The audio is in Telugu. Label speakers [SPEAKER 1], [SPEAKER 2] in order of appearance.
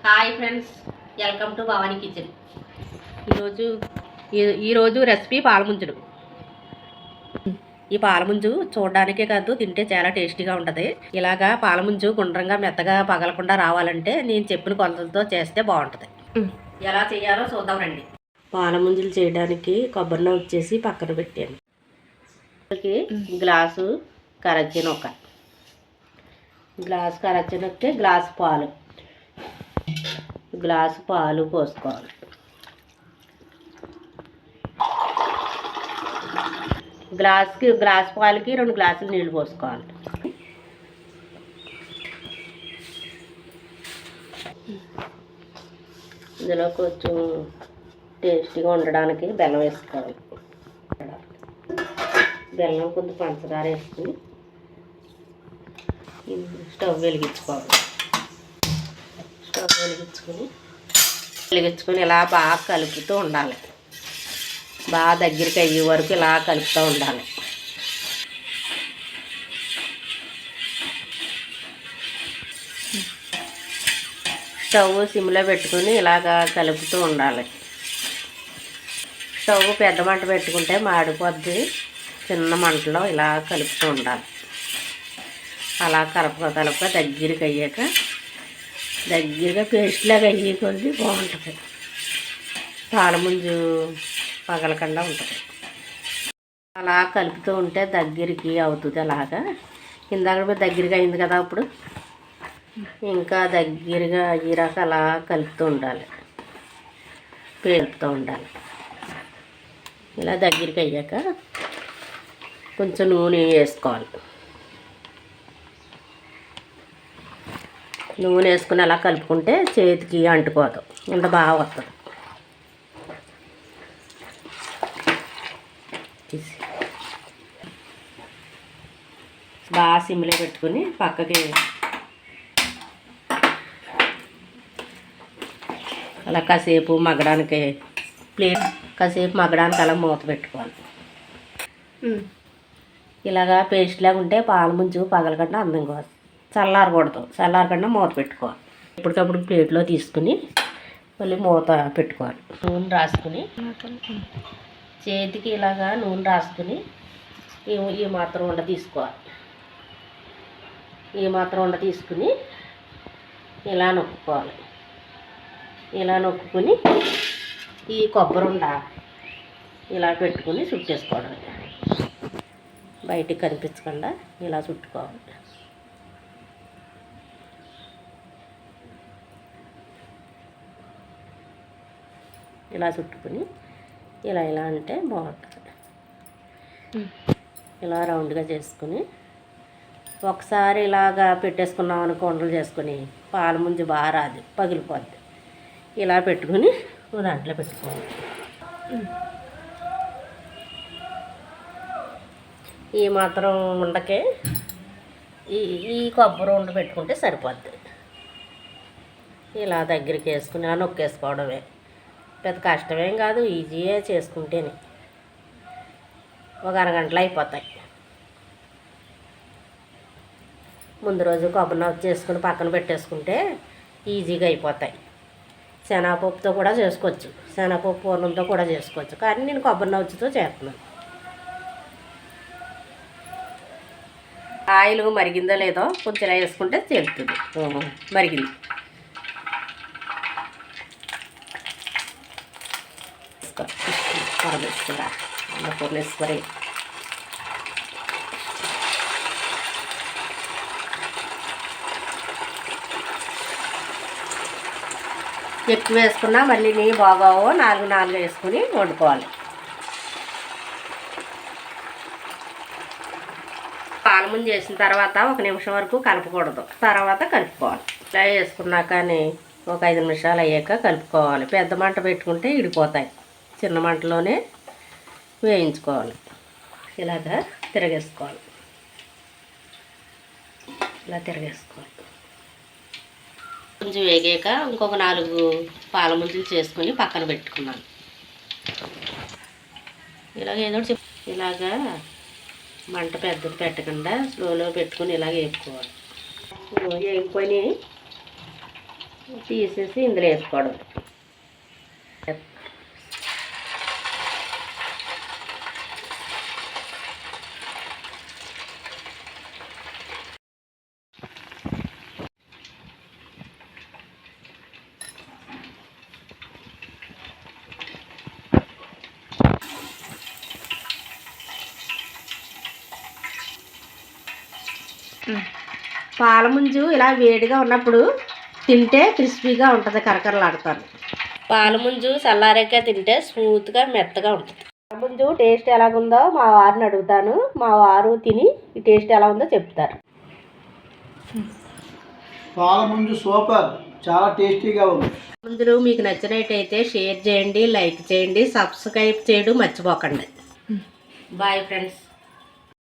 [SPEAKER 1] Hi friends, welcome to Bhavani kitchen. ఈరోజు రెసిపీ పాలముంజుడు. ఈ పాలముంజు చూడడానికే కాదు, తింటే చాలా టేస్టీగా ఉంటుంది. ఇలాగా పాలముంజు గుండ్రంగా మెత్తగా పగలకుండా రావాలంటే నేను చెప్పిన కొలతలతో చేస్తే బాగుంటుంది. ఎలా చేయాలో చూద్దాం రండి. పాలముంజులు చేయడానికి కొబ్బరిలో వచ్చేసి పక్కన పెట్టాను. గ్లాసు కరచెనొక్క, గ్లాసు కరచెనొక్కే గ్లాసు పాలు పోసుకోవాలి. గ్లాస్ పాలకి 2 గ్లాసులు నీళ్ళు పోసుకోవాలి. ఇందులో కొంచెం టేస్టీగా ఉండడానికి బెల్లం వేసుకోవాలి. బెల్లం కొంచెం పంచదార వేసుకుని స్టవ్ వెలిగించుకోవాలి. వెలిగించుకొని ఇలా బాగా కలుపుతూ ఉండాలి. బాగా దగ్గరికి అయ్యే వరకు ఇలా కలుపుతూ ఉండాలి. స్టవ్ సిమ్లో పెట్టుకుని ఇలాగా కలుపుతూ ఉండాలి. స్టవ్ పెద్ద మంట పెట్టుకుంటే మాడిపోద్ది. చిన్న మంటలో ఇలా కలుపుతూ ఉండాలి. అలా కలప దగ్గరగా పేస్ట్ లాగా అయ్యి కొద్ది బాగుంటుంది. పాలముంజు పగలకుండా ఉంటుంది. అలా కలుపుతూ ఉంటే దగ్గరికి అవుతుంది. అలాగా ఇందాక దగ్గరగా అయింది కదా, అప్పుడు ఇంకా దగ్గరగా అయ్యేరాక అలా కలుపుతూ ఉండాలి. పేలుపుతూ ఉండాలి. ఇలా దగ్గరికి అయ్యాక కొంచెం నూనె వేసుకోవాలి. నూనె వేసుకుని అలా కలుపుకుంటే చేతికి అంటుకోదు, ఇంత బాగా వస్తుంది. బాగా సిమ్లో పెట్టుకుని పక్కకి అలా కాసేపు మగ్గడానికి అలా మూత పెట్టుకోవాలి. ఇలాగా పేస్ట్ లాగా ఉంటే పాలముంజు పగలకుండా అందంగా వస్తుంది. చల్లారకుండా మూత పెట్టుకోవాలి. ఎప్పటికప్పుడు ప్లేట్లో తీసుకుని మళ్ళీ మూత పెట్టుకోవాలి. నూనె రాసుకుని చేతికి ఇలాగా నూనె రాసుకుని ఈ మాత్రం ఉండ తీసుకోవాలి. ఈ మాత్రం ఉండ తీసుకుని ఇలా నొక్కుకోవాలి. ఇలా నొక్కుని ఈ కొబ్బరి ఉండ ఇలా పెట్టుకుని చుట్టేసుకోవడం. బయటికి కనిపించకుండా ఇలా చుట్టుకోవాలి. ఇలా చుట్టుకుని ఇలా అంటే బాగుంటుంది. ఇలా రౌండ్గా చేసుకుని ఒకసారి ఇలాగా పెట్టేసుకున్నాం అనుకో, ఉండలు చేసుకుని పాలముంజు బాగా రాదు, పగిలిపోద్ది. ఇలా పెట్టుకుని దాంట్లో పెట్టుకోవాలి. ఈ మాత్రం ఉండకే ఈ కొబ్బరి ఉండ పెట్టుకుంటే సరిపోద్ది. ఇలా దగ్గరికి వేసుకుని నొక్కేసుకోవడమే. పెద్ద కష్టమేం కాదు, ఈజీయే చేసుకుంటేనే. ఒక అరగంటలో అయిపోతాయి. ముందు రోజు కొబ్బరి నవ్వు చేసుకుని పక్కన పెట్టేసుకుంటే ఈజీగా అయిపోతాయి. శనగపప్పుతో కూడా చేసుకోవచ్చు, శనగపప్పు పూర్ణంతో కూడా చేసుకోవచ్చు. కానీ నేను కొబ్బరి నవ్వుతో చేస్తున్నాను. ఆయిల్ మరిగిందో లేదో కొంచెం ఇలా వేసుకుంటే తెలుస్తుంది మరిగింది. పరమేశ్వర అన్నపూర్ణేశ్వరి. ఎక్కువ వేసుకున్నా మళ్ళీ నీ బాగావో 4 వేసుకుని వండుకోవాలి. పాలముంజు చేసిన తర్వాత 1 నిమిషం వరకు కలపకూడదు, తర్వాత కలుపుకోవాలి. ఇలా వేసుకున్నాకని ఒక 5 నిమిషాలు అయ్యాక కలుపుకోవాలి. పెద్ద మంట పెట్టుకుంటే ఇడిపోతాయి. చిన్న మంటలోనే వేయించుకోవాలి. ఇలాగా తిరగేసుకోవాలి. ఇలా తిరగేసుకోవాలి. కొంచెం వేగాక ఇంకొక 4 పాలముంజులు చేసుకొని పక్కన పెట్టుకున్నాను. ఇలాగా మంట పెద్దది పెట్టకుండా స్లోలో పెట్టుకుని ఇలాగ వేపుకోవాలి. వేగిపోయి తీసేసి ఇందులో వేసుకోవడం. పాలముంజు ఇలా వేడిగా ఉన్నప్పుడు తింటే క్రిస్పీగా ఉంటుంది, కరకరలాడుతాను. పాలముంజు చల్లారాక తింటే స్మూత్గా మెత్తగా ఉంటుంది. పాలముంజు టేస్ట్ ఎలాగుందో మా వారిని అడుగుతాను. మా వారు తిని ఈ టేస్ట్ ఎలా ఉందో చెప్తారు.
[SPEAKER 2] పాలముంజు సూపర్, చాలా టేస్టీగా ఉంది.
[SPEAKER 1] ముందు మీకు నచ్చినట్టయితే షేర్ చేయండి, లైక్ చేయండి, సబ్స్క్రైబ్ చేయడం మర్చిపోకండి. Bye friends.